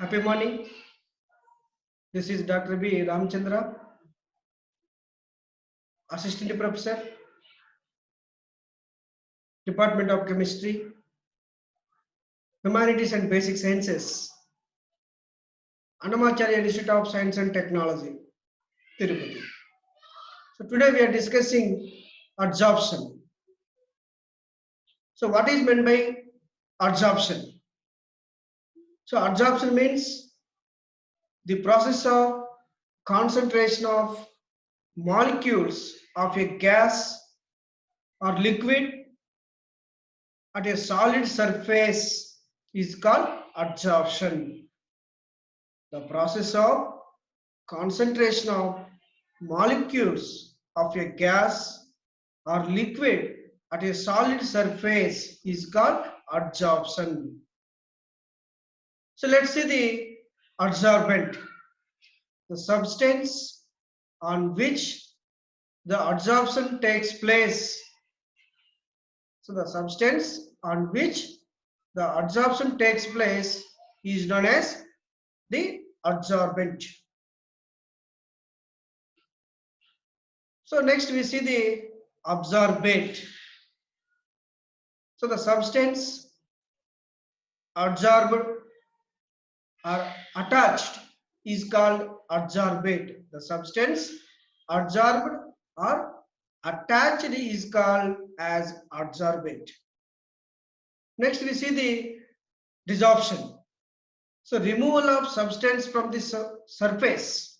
Happy morning. This is Dr. B. Ramchandra, Assistant Professor, Department of Chemistry, Humanities and Basic Sciences, Annamacharya Institute of Science and Technology, Tirupati. So today we are discussing adsorption. So what is meant by adsorption? So adsorption means the process of concentration of molecules of a gas or liquid at a solid surface is called adsorption. The process of concentration of molecules of a gas or liquid at a solid surface is called adsorption. So let's see the adsorbent, the substance on which the adsorption takes place. So the substance on which the adsorption takes place is known as the adsorbent. So next we see the absorbate. So the substance adsorbed or attached is called adsorbate. The substance adsorbed or attached is called as adsorbate. Next we see the desorption. So removal of substance from the surface.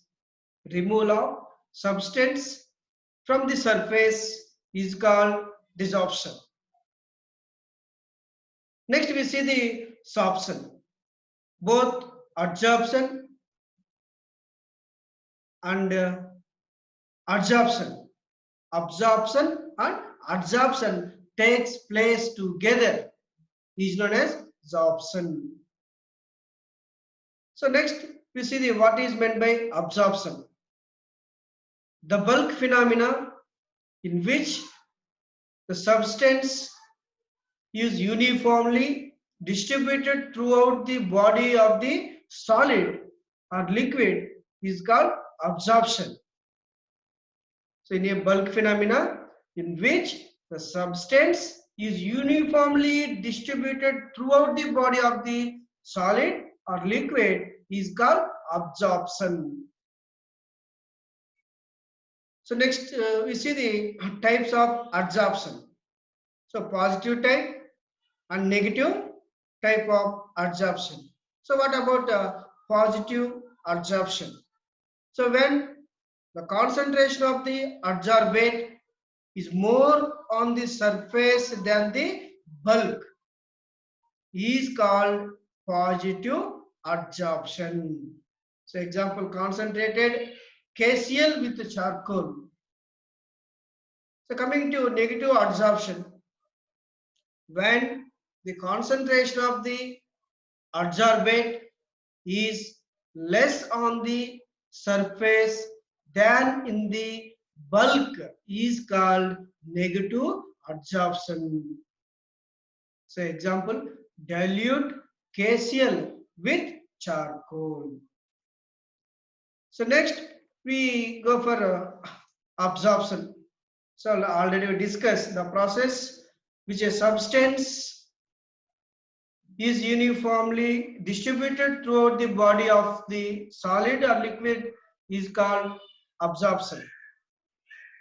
Removal of substance from the surface is called desorption. Next we see the sorption. Both adsorption and adsorption. Absorption and adsorption takes place together is known as sorption. So next we see the what is meant by absorption. The bulk phenomena in which the substance is uniformly distributed throughout the body of the solid or liquid is called absorption. So in a bulk phenomena in which the substance is uniformly distributed throughout the body of the solid or liquid is called absorption. So next we see the types of adsorption. So positive type and negative type of adsorption. So what about positive adsorption? So when the concentration of the adsorbate is more on the surface than the bulk is called positive adsorption. So example, concentrated KCl with charcoal. So coming to negative adsorption, when the concentration of the adsorbate is less on the surface than in the bulk is called negative adsorption. So example, dilute KCl with charcoal. So next we go for absorption. So already we discussed the process which a substance is uniformly distributed throughout the body of the solid or liquid is called absorption.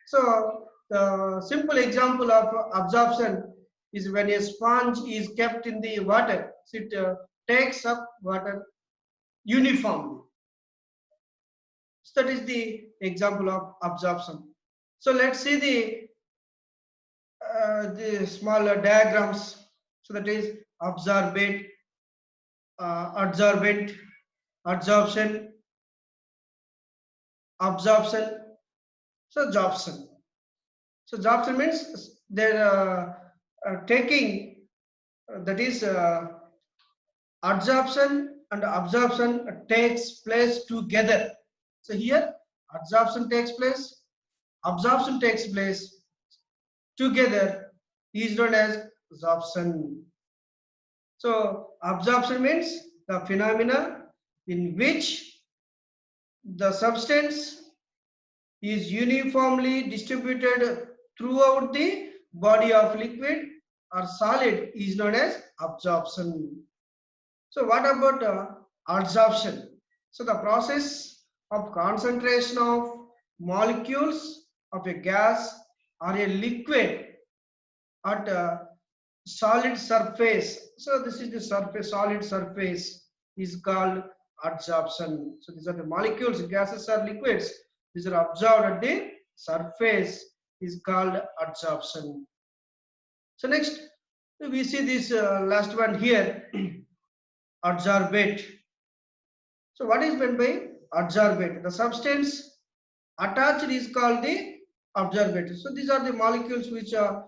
So the simple example of absorption is when a sponge is kept in the water, so it takes up water uniformly. So that is the example of absorption. So let's see the small diagrams. So that is absorbate, adsorbent, adsorption, absorption. So absorption. So absorption means they're taking, that is adsorption and absorption takes place together. So here absorption takes place, absorption takes place together is known as absorption. So absorption means the phenomena in which the substance is uniformly distributed throughout the body of liquid or solid is known as absorption. So what about adsorption? So the process of concentration of molecules of a gas or a liquid at a solid surface. So this is the surface, solid surface is called adsorption. So these are the molecules, gases or liquids. These are absorbed at the surface is called adsorption. So next we see this last one here, adsorbate. So what is meant by adsorbate? The substance attached is called the absorbate. So these are the molecules which are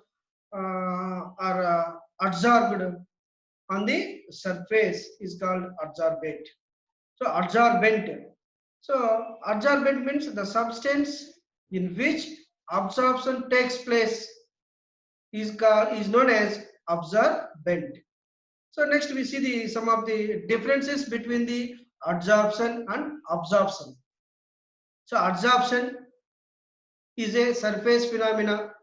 adsorbed on the surface is called adsorbate. So adsorbent. So adsorbent means the substance in which absorption takes place is known as absorbent. So next we see some of the differences between the adsorption and absorption. So adsorption is a surface phenomena.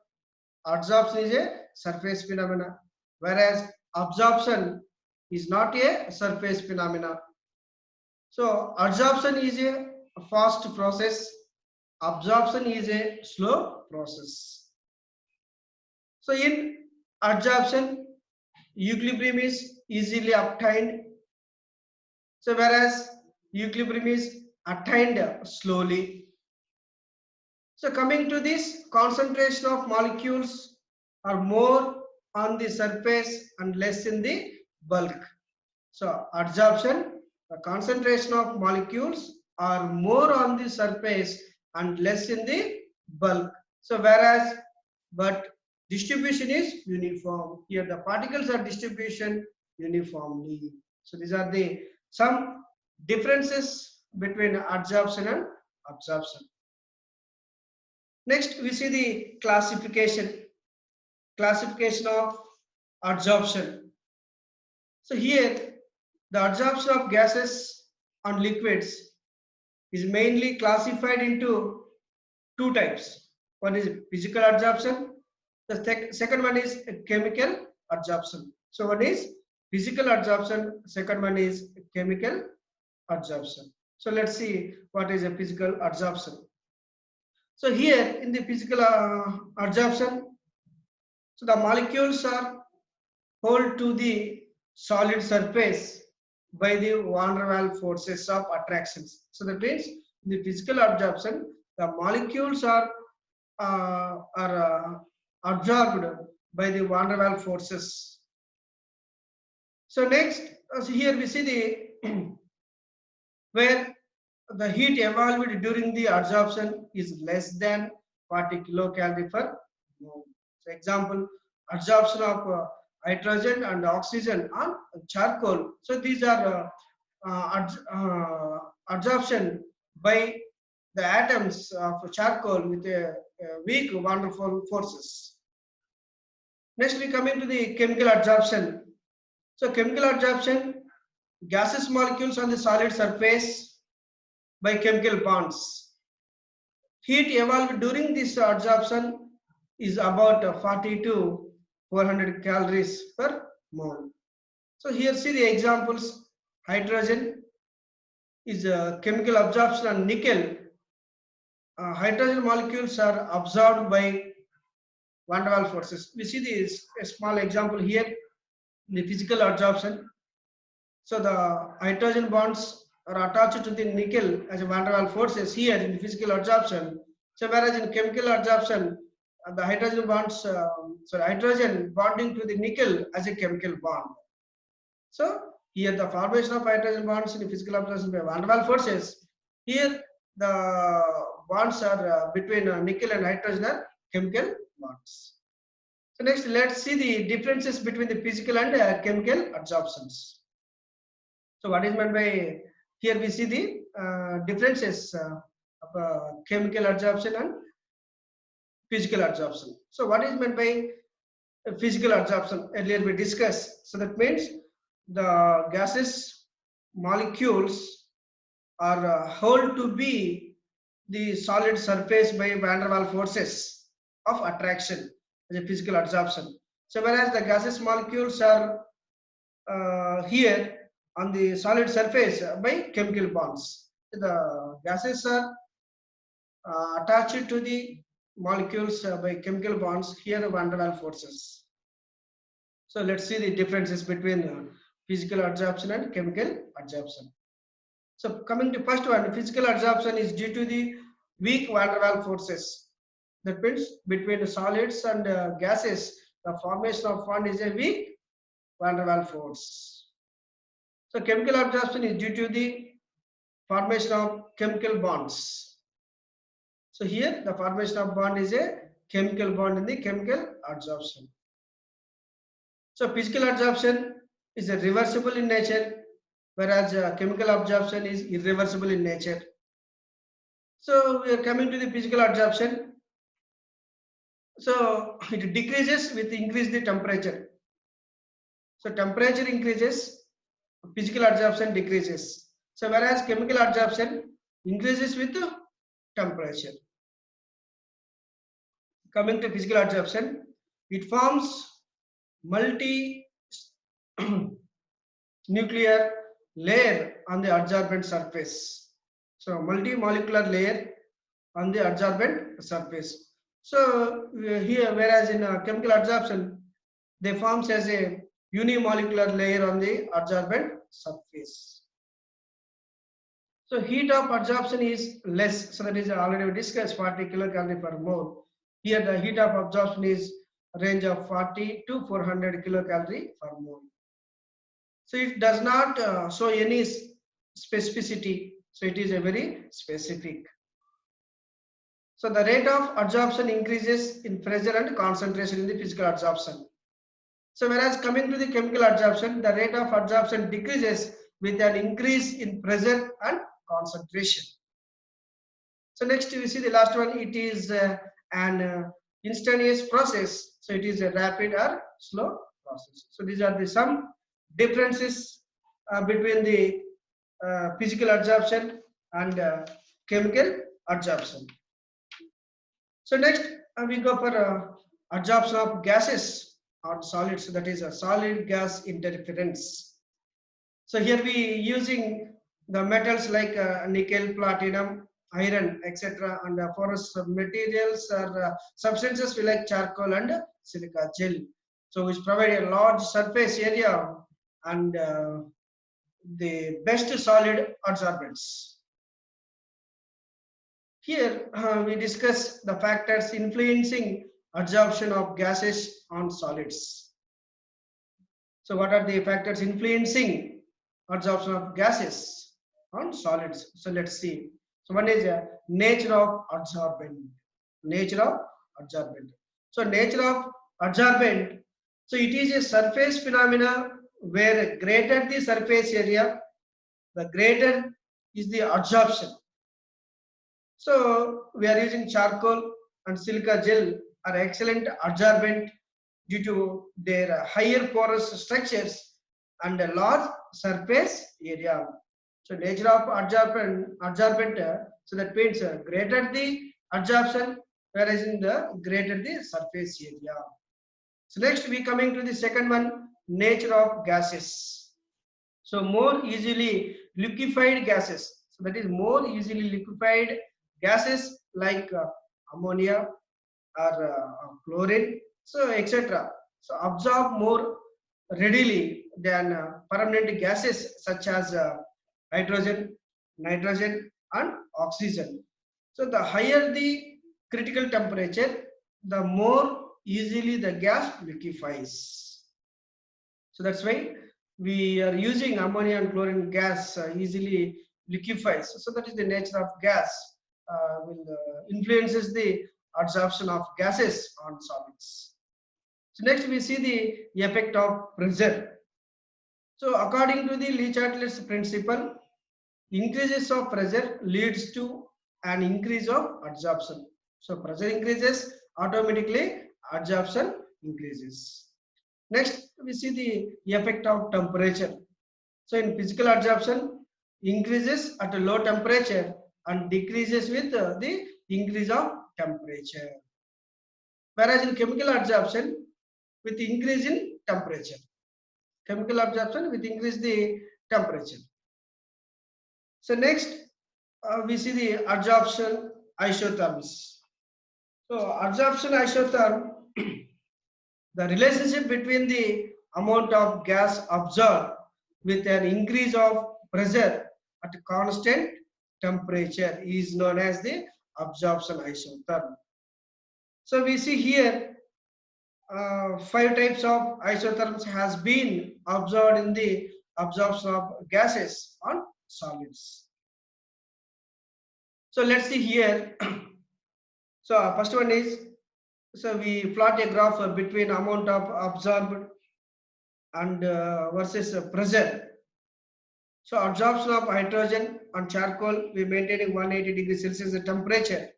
Adsorption is a surface phenomena, whereas absorption is not a surface phenomena. So adsorption is a fast process, absorption is a slow process. So in adsorption, equilibrium is easily obtained. So whereas equilibrium is attained slowly. So coming to this, concentration of molecules are more on the surface and less in the bulk. So adsorption, the concentration of molecules are more on the surface and less in the bulk. So whereas, but distribution is uniform. Here the particles are distribution uniformly. So these are the some differences between adsorption and absorption. Next, we see the classification of adsorption. So here, the adsorption of gases and liquids is mainly classified into two types. One is physical adsorption. The second one is chemical adsorption. So one is physical adsorption. Second one is chemical adsorption. So let's see what is a physical adsorption. So here in the physical adsorption, so the molecules are held to the solid surface by the van der Waals forces of attractions. So that means in the physical adsorption, the molecules are absorbed by the van der Waals forces. So next, here we see the where the heat evolved during the adsorption is less than 40 kilocalorie per mole. So example, adsorption of hydrogen and oxygen on charcoal. So these are adsorption by the atoms of charcoal with a weak wonderful forces. Next we come into the chemical adsorption. So chemical adsorption, gaseous molecules on the solid surface by chemical bonds. Heat evolved during this adsorption is about 40 to 400 calories per mole. So here see the examples. Hydrogen is a chemical absorption on nickel. Hydrogen molecules are absorbed by van der Waals forces. We see this a small example here in the physical adsorption. So the hydrogen bonds are attached to the nickel as a van der Waals forces here in the physical adsorption. So whereas in chemical adsorption, the hydrogen bonds, hydrogen bonding to the nickel as a chemical bond. So here the formation of hydrogen bonds in the physical absorption by van der Waals forces. Here the bonds are between nickel and hydrogen are chemical bonds. So next, let's see the differences between the physical and chemical adsorptions. So what is meant by here? We see the differences of chemical adsorption and physical adsorption. So what is meant by physical adsorption? Earlier we discussed. So that means the gases molecules are held to be the solid surface by van der Waals forces of attraction as a physical adsorption. So whereas the gaseous molecules are here on the solid surface by chemical bonds. The gases are attached to the molecules by chemical bonds, here van der Waals forces. So let's see the differences between physical adsorption and chemical adsorption. So coming to first one, physical adsorption is due to the weak van der Waals forces. That means between the solids and gases, the formation of bond is a weak van der Waals force. So chemical adsorption is due to the formation of chemical bonds. So here the formation of bond is a chemical bond in the chemical adsorption. So physical adsorption is a reversible in nature, whereas chemical absorption is irreversible in nature. So we are coming to the physical adsorption. So it decreases with increase the temperature. So temperature increases, physical adsorption decreases. So whereas chemical adsorption increases with temperature. Coming to physical adsorption, it forms multi nuclear layer on the adsorbent surface. So multi-molecular layer on the adsorbent surface. So here, whereas in chemical adsorption, they forms as a unimolecular layer on the adsorbent surface. So heat of adsorption is less. So that is already we discussed 40 kilocalorie per mole. Here the heat of absorption is range of 40 to 400 kilocalorie per mole. So it does not show any specificity. So it is a very specific. So the rate of adsorption increases in pressure and concentration in the physical adsorption. So whereas coming to the chemical adsorption, the rate of adsorption decreases with an increase in pressure and concentration. So next we see the last one. It is an instantaneous process. So it is a rapid or slow process. So these are the some differences between the physical adsorption and chemical adsorption. So next we go for adsorption of gases or solids. So that is a solid gas interference. So here we using the metals like nickel, platinum, iron, etc. and porous materials or substances like charcoal and silica gel. So which provide a large surface area and the best solid adsorbents. Here we discuss the factors influencing adsorption of gases on solids. So what are the factors influencing adsorption of gases on solids? So let's see. So one is nature of adsorbent. Nature of adsorbent. So nature of adsorbent. So it is a surface phenomena where greater the surface area, the greater is the adsorption. So we are using charcoal and silica gel are excellent adsorbent due to their higher porous structures and a large surface area. So nature of adsorbent, so that means greater the adsorption, whereas in the greater the surface area. So next we coming to the second one, nature of gases. So more easily liquefied gases. So that is more easily liquefied gases like ammonia or chlorine, so etc. So absorb more readily than permanent gases such as hydrogen, nitrogen and oxygen. So the higher the critical temperature, the more easily the gas liquefies. So that's why we are using ammonia and chlorine gas easily liquefies. So that is the nature of gas will influences the adsorption of gases on solids. So next we see the effect of pressure. So according to the Le Chatelier's principle, increases of pressure leads to an increase of adsorption. So pressure increases, automatically adsorption increases. Next we see the effect of temperature. So in physical adsorption, increases at a low temperature and decreases with the increase of temperature. Whereas in chemical absorption, with increase in temperature. Chemical absorption with increase the temperature. So next, we see the adsorption isotherms. So adsorption isotherm, the relationship between the amount of gas absorbed with an increase of pressure at a constant temperature is known as the absorption isotherm. So we see here 5 types of isotherms has been observed in the absorption of gases on solids. So let's see here. So first one is, so we plot a graph between amount of absorbed and versus pressure. So absorption of hydrogen on charcoal, we maintaining 180 degrees Celsius temperature.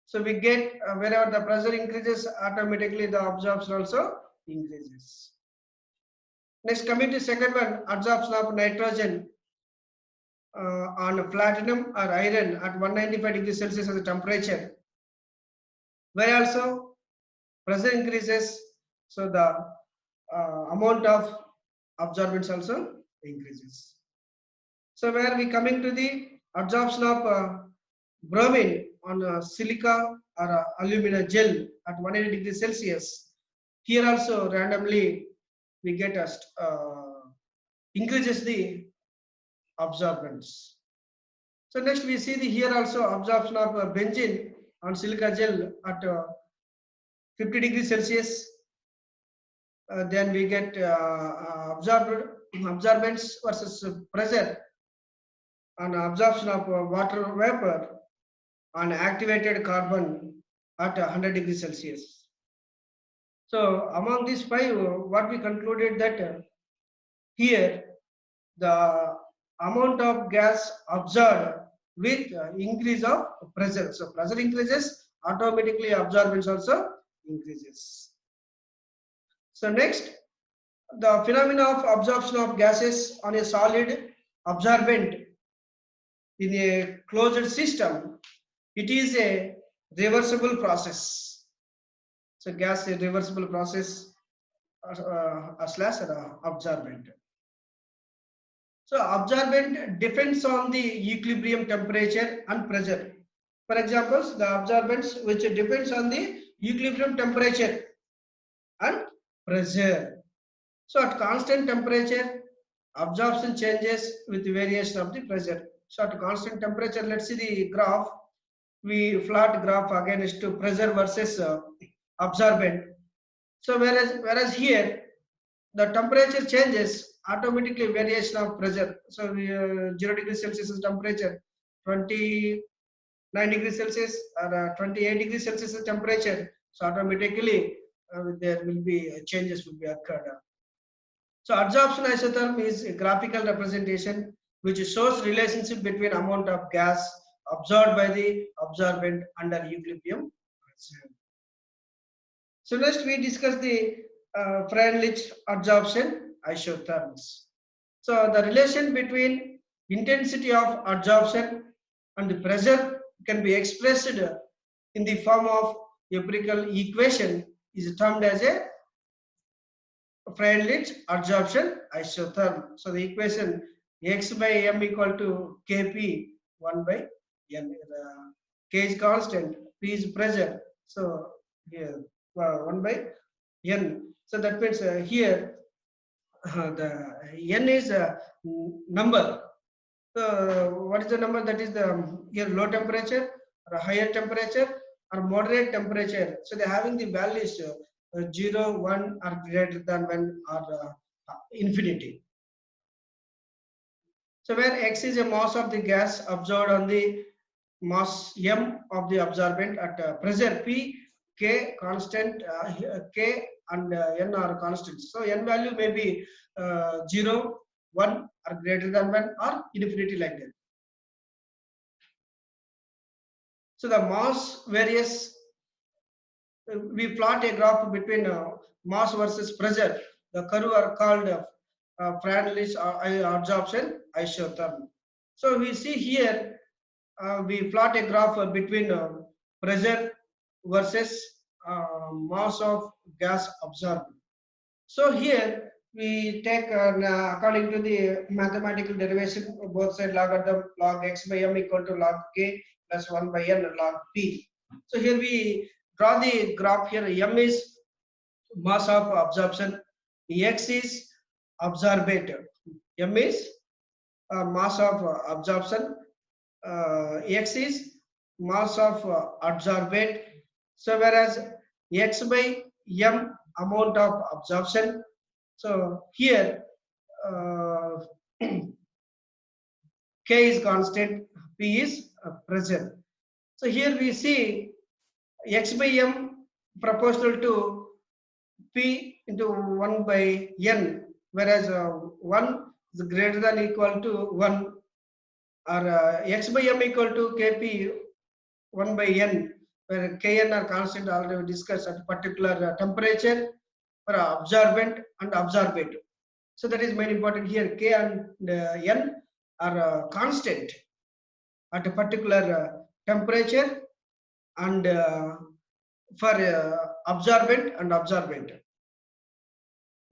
So we get wherever the pressure increases, automatically the absorption also increases. Next, coming to second one, absorption of nitrogen on platinum or iron at 195 degrees Celsius as a temperature, where also pressure increases, so the amount of absorbance also increases. So where we coming to the absorption of bromine on silica or alumina gel at 180 degrees Celsius, here also randomly we get increases the absorbance. So next we see the here also absorption of benzene on silica gel at 50 degrees Celsius. Then we get absorbance versus pressure on absorption of water vapor on activated carbon at 100 degrees Celsius. So among these 5, what we concluded that here the amount of gas absorbed with increase of pressure. So pressure increases, automatically absorbance also increases. So next, the phenomena of absorption of gases on a solid absorbent in a closed system, it is a reversible process. So gas is a reversible process slash absorbent. So absorbent depends on the equilibrium temperature and pressure. For example, the absorbents which depends on the equilibrium temperature and pressure. So at constant temperature, absorption changes with variation of the pressure. So at constant temperature, let's see the graph. We plot graph against to pressure versus absorbent. So whereas here the temperature changes, automatically variation of pressure. So 0 degrees Celsius is temperature, 29 degrees Celsius or 28 degrees Celsius is temperature. So automatically there will be changes will be occurred. So adsorption isotherm is a graphical representation which shows relationship between amount of gas absorbed by the absorbent under equilibrium pressure. So next we discuss the Freundlich adsorption isotherms. So the relation between intensity of adsorption and the pressure can be expressed in the form of empirical equation is termed as a Freundlich adsorption isotherm. So the equation x by m equal to kp 1 by n. K is constant, p is pressure. So here 1 by n. So that means here the n is a number. So what is the number? That is the here low temperature or higher temperature or moderate temperature. So they are having the values 0, 1 or greater than 1 or infinity. So where x is a mass of the gas absorbed on the mass m of the absorbent at pressure p, k constant, k and n are constants. So n value may be 0, 1 or greater than 1 or infinity like that. So the mass varies. We plot a graph between mass versus pressure. The curve are called Franlis adsorption isotherm. So we see here we plot a graph between pressure versus mass of gas absorbed. So here we take according to the mathematical derivation of both side logarithm log x by m equal to log k plus 1 by n log p. So here we draw the graph here. M is mass of absorption, x is absorbate. M is mass of absorption, x is mass of adsorbate. So whereas x by m amount of absorption. So here k is constant, p is pressure. So here we see x by m proportional to p into 1 by n, whereas 1 is greater than equal to 1, or x by m equal to kp 1 by n, where kn are constant already discussed at particular temperature for absorbent and absorbate. So that is very important here. K and n are constant at a particular temperature and for absorbent and absorbent.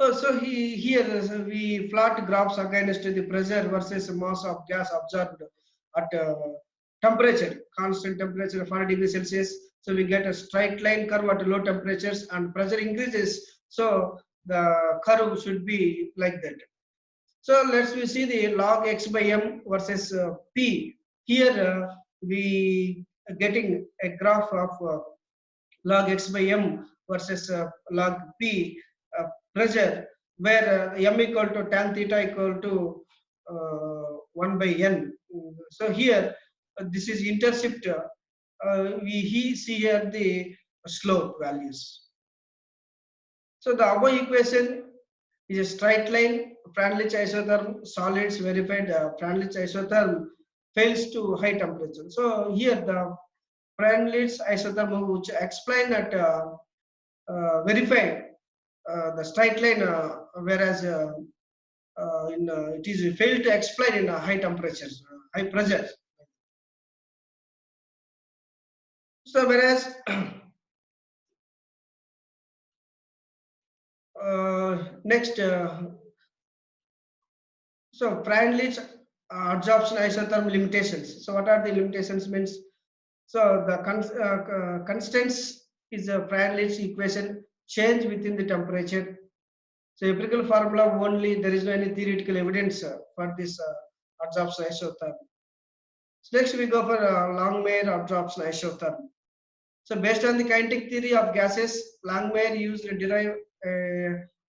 So here we plot graphs against the pressure versus mass of gas absorbed at temperature, constant temperature 40 degrees Celsius. So we get a straight line curve at low temperatures and pressure increases. So the curve should be like that. So let's we see the log x by m versus p. Here we are getting a graph of log x by m versus log p pressure, where m equal to tan theta equal to 1 by n. So here this is intercept. We see here the slope values. So the above equation is a straight line. Franlich isotherm solids verified. Franlich isotherm fails to high temperature. So here the Franlich isotherm, which explain that verified the straight line, whereas it is failed to explain in high temperatures, high pressure. So whereas next, so Franlich adsorption isotherm limitations. So what are the limitations means? So the constants is a Franlich equation change within the temperature. So empirical formula only, there is no any theoretical evidence for this adsorption isotherm. So next we go for Langmuir adsorption isotherm. So based on the kinetic theory of gases, Langmuir used to derive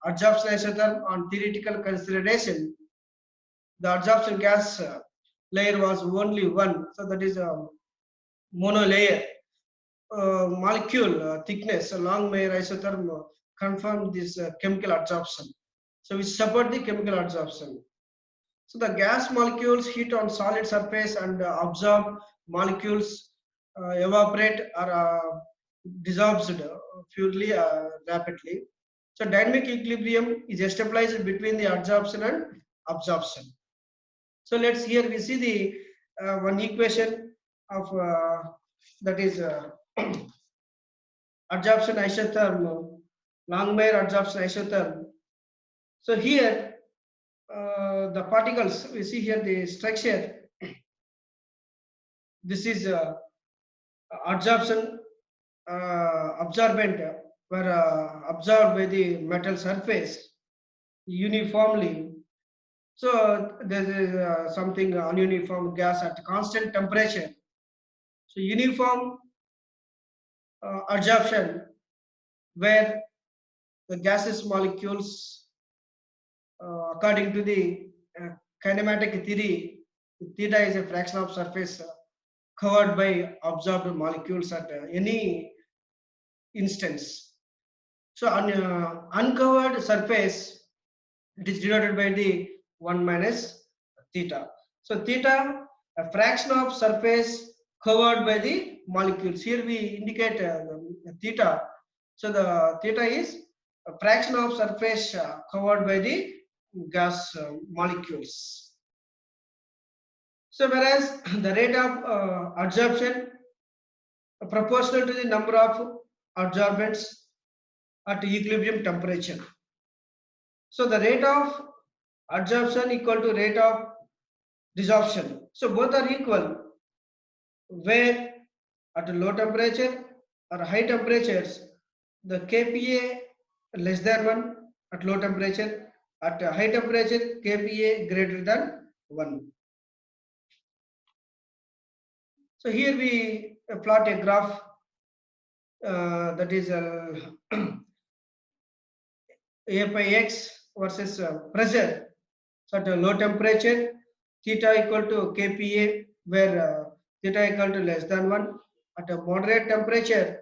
adsorption isotherm on theoretical consideration. The adsorption gas layer was only one, so that is a monolayer. Molecule thickness, Langmuir isotherm confirmed this chemical adsorption. So we support the chemical adsorption. So the gas molecules heat on solid surface and absorb molecules evaporate or dissolved purely rapidly. So dynamic equilibrium is established between the adsorption and absorption. So let's here we see the one equation of that is adsorption isotherm, Langmuir adsorption isotherm. So here the particles, we see here the structure. This is adsorption absorbent were absorbed by the metal surface uniformly. So there is something ununiform gas at constant temperature. So uniform adsorption, where the gaseous molecules, according to the kinematic theory, theta is a fraction of surface covered by absorbed molecules at any instance. So on uncovered surface, it is denoted by the 1 minus theta. So theta, a fraction of surface covered by the molecules. Here we indicate theta. So the theta is a fraction of surface covered by the gas molecules. So whereas the rate of adsorption proportional to the number of adsorbents at equilibrium temperature. So the rate of adsorption equal to rate of desorption. So both are equal where at low temperature or high temperatures the kPa less than 1 at low temperature, at high temperature kPa greater than 1. So here we plot a graph that is A by x versus pressure. So at a low temperature, theta equal to kPa, where theta equal to less than 1. At a moderate temperature,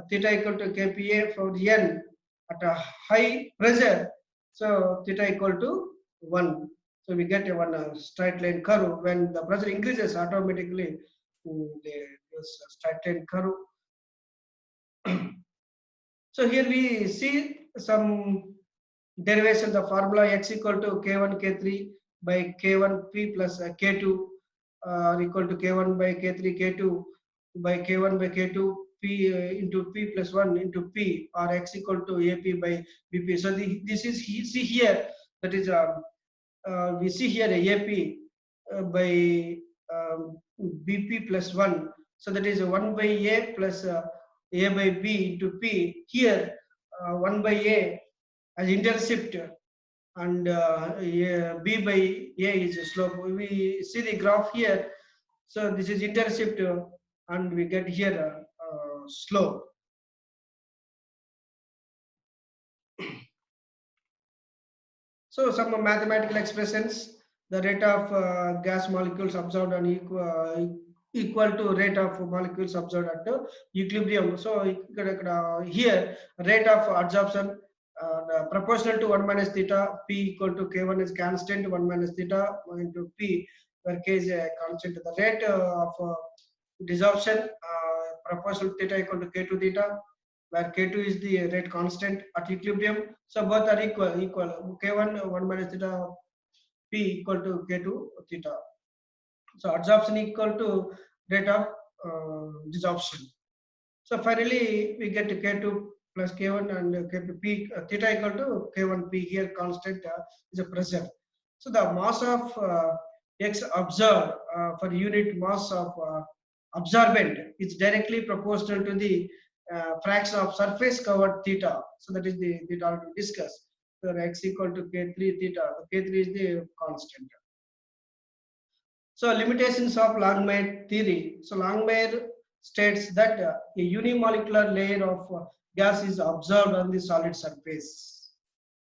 theta equal to kPa for n. At a high pressure, so theta equal to 1. So we get a one straight line curve. When the pressure increases, automatically this straight line curve. So here we see some derivation. The formula x equal to k1 k3 by k1 p plus k2 equal to k1 by k3 k2 by k1 by k2 p into p plus 1 into p, or x equal to ap by bp. So this is see here, that is we see here ap by bp plus 1. So that is 1 by a plus a by b into p. Here 1 by a as intercept, and b by a is a slope. We see the graph here. So this is intercept, and we get here slope. So some mathematical expressions: the rate of gas molecules absorbed and equal to rate of molecules absorbed at equilibrium. So here rate of adsorption proportional to 1 minus theta, p equal to k1 is constant, 1 minus theta into p, where k is a constant. The rate of desorption proportional to theta equal to k2 theta, where k2 is the rate constant at equilibrium. So both are equal. K1 1 minus theta p equal to k2 theta. So adsorption equal to rate of desorption. So finally we get k2 plus k1 and kp theta equal to k1 p. Here constant is a pressure. So the mass of x observed for unit mass of absorbent is directly proportional to the fraction of surface covered theta. So that is the theta to discuss. So x equal to k3 theta. K3 is the constant. So limitations of Langmuir theory. So Langmuir states that a unimolecular layer of gas is observed on the solid surface.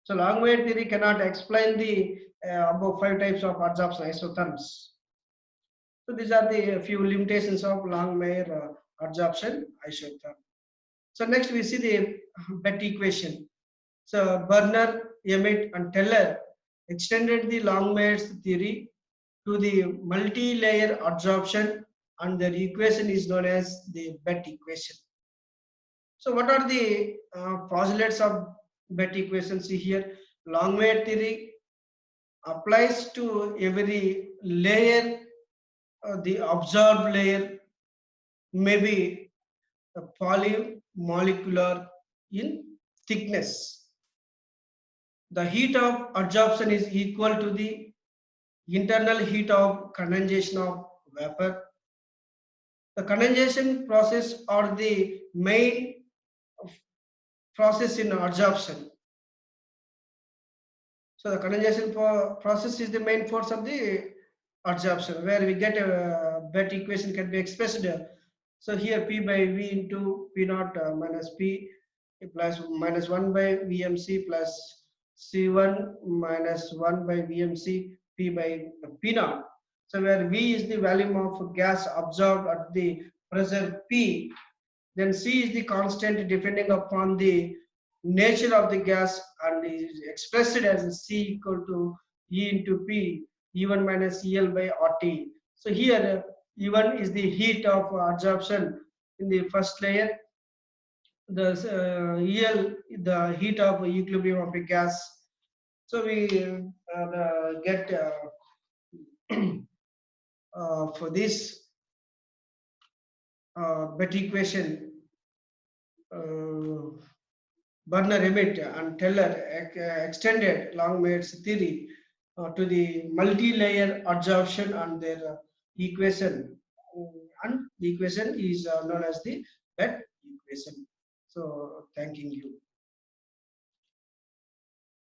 So Langmuir theory cannot explain the above 5 types of adsorption isotherms. So these are the few limitations of Langmuir adsorption isotherm. So next we see the BET equation. So Berner, Emmett and Teller extended the Langmuir's theory to the multi-layer adsorption, and their equation is known as the BET equation. So what are the postulates of BET equation? See here, Langmuir theory applies to every layer. The absorbed layer may be polymolecular in thickness. The heat of adsorption is equal to the internal heat of condensation of vapor. The condensation process or the main process in adsorption. So the condensation process is the main force of the adsorption, where we get a BET equation can be expressed. So here P by V into P naught minus P plus minus 1 by VMC plus C1 minus 1 by VMC P by P naught. So where V is the volume of gas absorbed at the pressure P, then C is the constant depending upon the nature of the gas, and is expressed as C equal to E into P, E1 minus EL by RT. So here E1 is the heat of adsorption in the first layer. The EL, the heat of equilibrium of a gas. So we get for this bet equation, uh, Burner Emmett and Teller extended Longmaid's theory to the multi-layer adsorption and their equation. And the equation is known as the bet equation. So, thanking you.